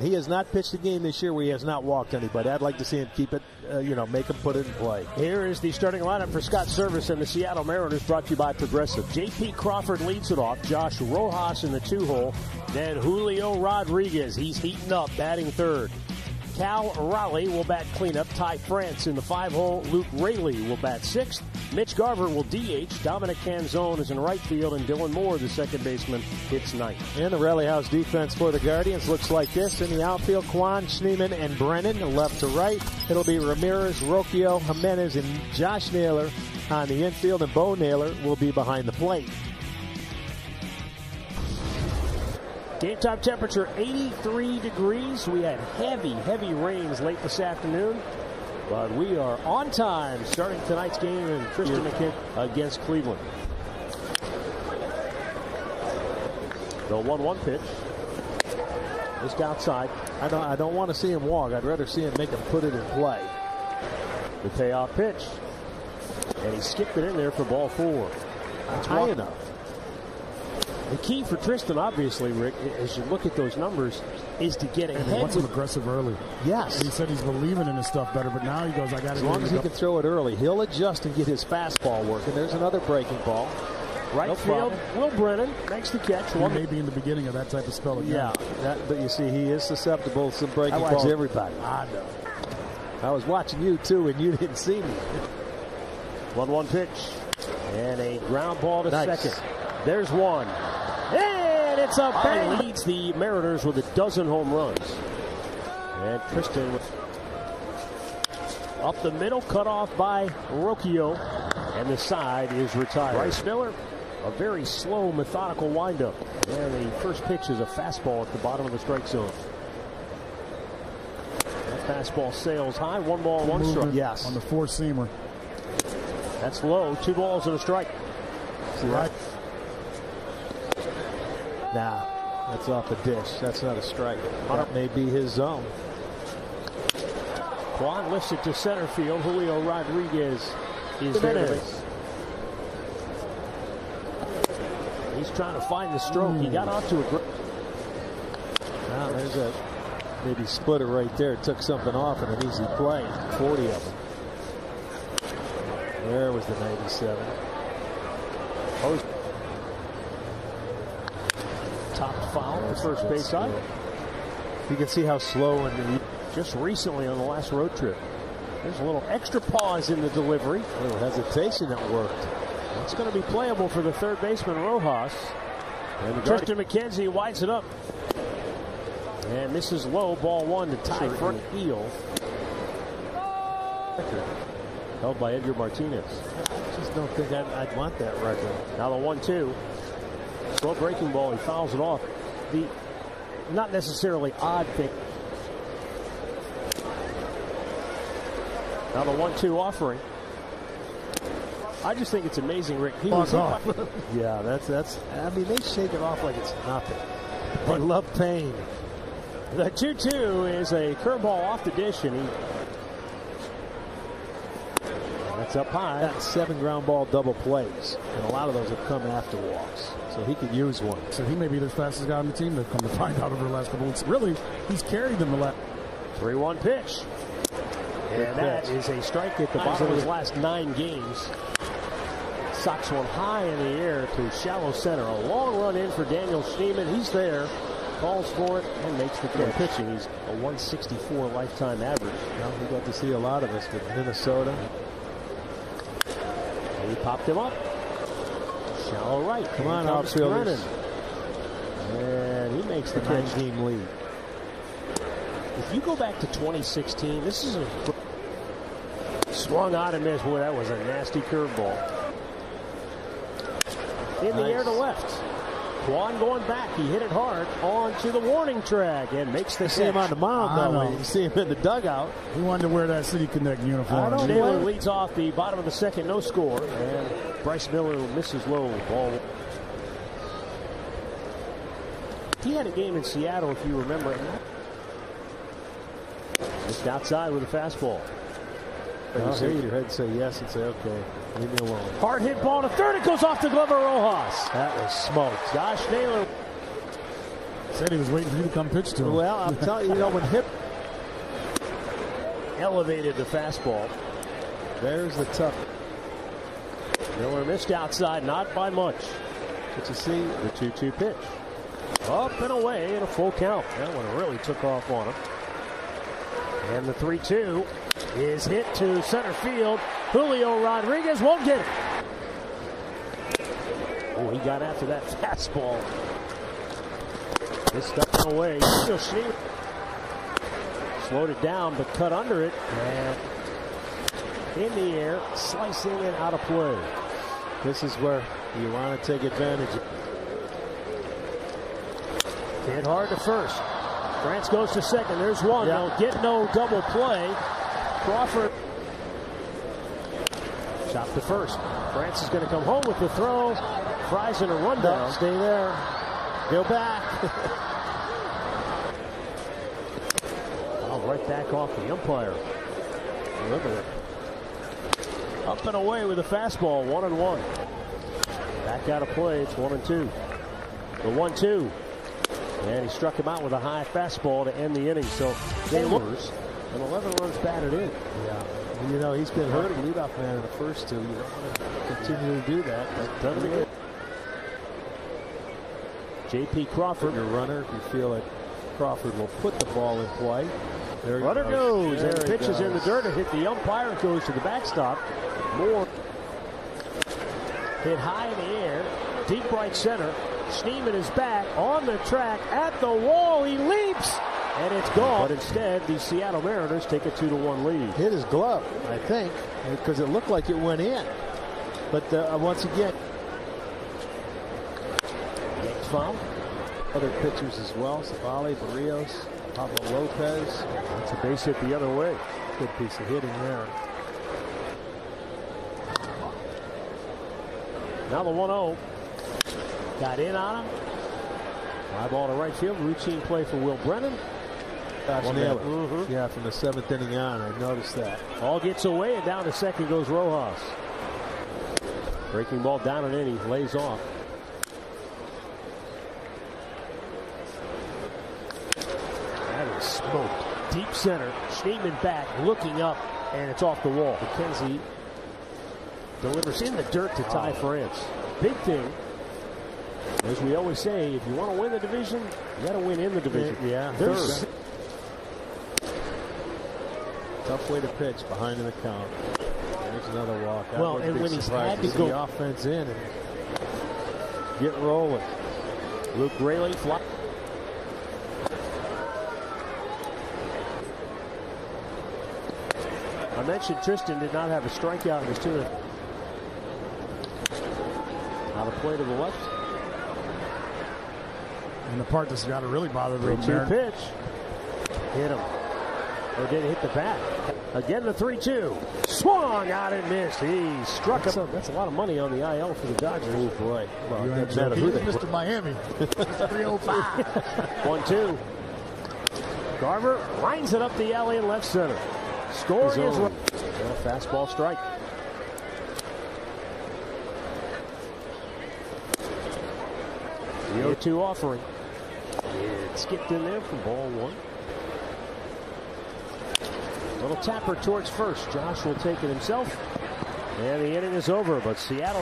He has not pitched a game this year where he has not walked anybody. I'd like to see him keep it, make him put it in play. Here is the starting lineup for Scott Service and the Seattle Mariners, brought to you by Progressive. J.P. Crawford leads it off. Josh Rojas in the 2-hole. Then Julio Rodriguez. He's heating up, batting third. Cal Raleigh will bat cleanup. Ty France in the 5-hole. Luke Raley will bat 6th. Mitch Garver will DH. Dominic Canzone is in right field, and Dylan Moore, the second baseman, hits 9th. And the Rally House defense for the Guardians looks like this. In the outfield, Quan, Schneemann, and Brennan, left to right. It'll be Ramirez, Rocchio, Jimenez, and Josh Naylor on the infield, and Bo Naylor will be behind the plate. Game time temperature 83 degrees. We had heavy rains late this afternoon, but we are on time starting tonight's game in Tristan McKenzie against Cleveland. The 1-1 pitch. Just outside. I don't want to see him walk. I'd rather see him make him put it in play. The payoff pitch. And he skipped it in there for ball 4. That's high enough. The key for Tristan, obviously, Rick, as you look at those numbers, is to get ahead. He wants him aggressive early. Yes. And he said he's believing in his stuff better, but now he goes, I got to. As long as he can throw it early, he'll adjust and get his fastball working. There's another breaking ball. Right field, Will Brennan makes the catch. He may be in the beginning of that type of spell again. Yeah, but you see, he is susceptible to some breaking balls. Everybody. I know. I was watching you, too, and you didn't see me. 1-1 pitch. And a ground ball to second. There's one. And it's a bang. Leads the Mariners with 12 home runs. And Tristan up the middle, cut off by Rocchio. And the side is retired. Bryce Miller, a very slow, methodical windup. And the first pitch is a fastball at the bottom of the strike zone. That fastball sails high. 1 ball, 1 strike. Yes. On the 4-seamer. That's low. 2 balls and a strike. See that? Nah, that's off the dish. That's not a strike. That may be his zone. Quan lifts it to center field. Julio Rodriguez is there. He's trying to find the stroke. He got off to a great. Now there's a maybe splitter right there. Took something off in an easy play. 40 of them. There was the 97. Top foul for first base side. You can see how slow and just recently on the last road trip. There's a little extra pause in the delivery. A little hesitation that worked. It's going to be playable for the third baseman, Rojas. And Tristan McKenzie winds it up. And this is low, ball 1 to tie front heel. Held by Edgar Martinez. I just don't think I'd want that record. Now the 1-2. Slow breaking ball. He fouls it off. The not necessarily odd thing. Now the 1-2 offering. I just think it's amazing, Rick. He was off. Yeah, that's. I mean, they shake it off like it's nothing. They love pain. The 2-2 is a curveball off the dish, and that's up high. Got 7 ground ball double plays, and a lot of those have come after walks. So he could use one. So he may be the fastest guy on the team. They've come to find out over the last couple weeks. Really, he's carried them the last. 3-1 pitch. And that is a strike at the bottom of his last 9 games. Socks one high in the air to shallow center. A long run in for Daniel Schneemann. He's there, calls for it, and makes the catch. Pitching, he's a 164 lifetime average. Well, we got to see a lot of us with Minnesota. And he popped him up. Shallow right. Come on, outfielders. And he makes the catch. 9-game lead. If you go back to 2016, this is a swung out and missed. Boy, that was a nasty curveball. In the air to left. Quan going back. He hit it hard onto the warning track and makes the catch. See him on the mound, though. You see him in the dugout. He wanted to wear that City Connect uniform. Naylor leads off the bottom of the second, no score. And Bryce Miller misses low. Ball. He had a game in Seattle, if you remember. Just outside with a fastball. You shake your head, say yes, and say, okay, leave me alone. Hard hit ball to third. It goes off the glove of Rojas. That was smoked. Josh Naylor. Said he was waiting for you to come pitch to him. Well, I'm telling you, when hip elevated the fastball. there's the tough. Miller missed outside, not by much. But you see The 2-2 pitch. Up and away and a full count. That one really took off on him. And the 3-2 is hit to center field. Julio Rodriguez won't get it. Oh, he got after that fastball. It's stuck away. Still Schneemann slowed it down, but cut under it. And in the air, slicing it out of play. this is where you want to take advantage. Hit hard to first. France goes to second. There's one. Yeah. They'll get no double play. Crawford chopped to first. France is going to come home with the throw. Fries in a rundown. Stay there. Go back. Right back off the umpire. Look at it. Up and away with a fastball. 1-1. Back out of play. It's 1-2. The 1-2. And he struck him out with a high fastball to end the inning. So they lose. And 11 runs batted in. Yeah. You know, he's been hurting leadoff man in the first two. You don't want to continue to do that. But Done it again. J.P. Crawford. your runner, you feel that Crawford will put the ball in play. There he Runner goes. There And he pitches in the goes. dirt to hit the umpire. It goes to the backstop. Moore hit high in the air. Deep right center. Schneemann is back on the track at the wall. He leaps. And it's gone. But instead, the Seattle Mariners take a 2-1 lead. Hit his glove, I think, because it looked like it went in. But once again, Next foul. other pitchers as well. Savali, Barrios, Pablo Lopez. That's a base hit the other way. Good piece of hitting there. Now the 1-0. Got in on him. Fly ball to right field. Routine play for Will Brennan. Josh One Naylor. man. Yeah, from the 7th inning on, I noticed that. All gets away, and down to second goes Rojas. Breaking ball down and in. He lays off. That is smoked. Deep center. Schneemann back, looking up, and it's off the wall. McKenzie delivers in the dirt to tie France. Big thing. As we always say, if you want to win the division, you got to win in the division. Yeah, There's tough way to pitch behind in the count. There's another walk. That Well, would and be when he's surprised had to see go- the offense in and get rolling. Luke Raley fly. I mentioned Tristan did not have a strikeout in his 2. Out of play to the left. And the part that's got to really bother the 3-2 Mariners. pitch. Hit him. Or did it hit the bat? Again, the 3-2. Swung out and missed. He struck him. That's a lot of money on the IL for the Dodgers. Oh, boy. Well, You it ain't doesn't matter joking. who He they was put. Mr. Miami. Mr. 305. 1-2. Garver lines it up the alley in left center. Scoring is right. And a fastball strike. The 0-2 offering. It skipped in there for ball 1. Little tapper towards first. Josh will take it himself. And the inning is over, but Seattle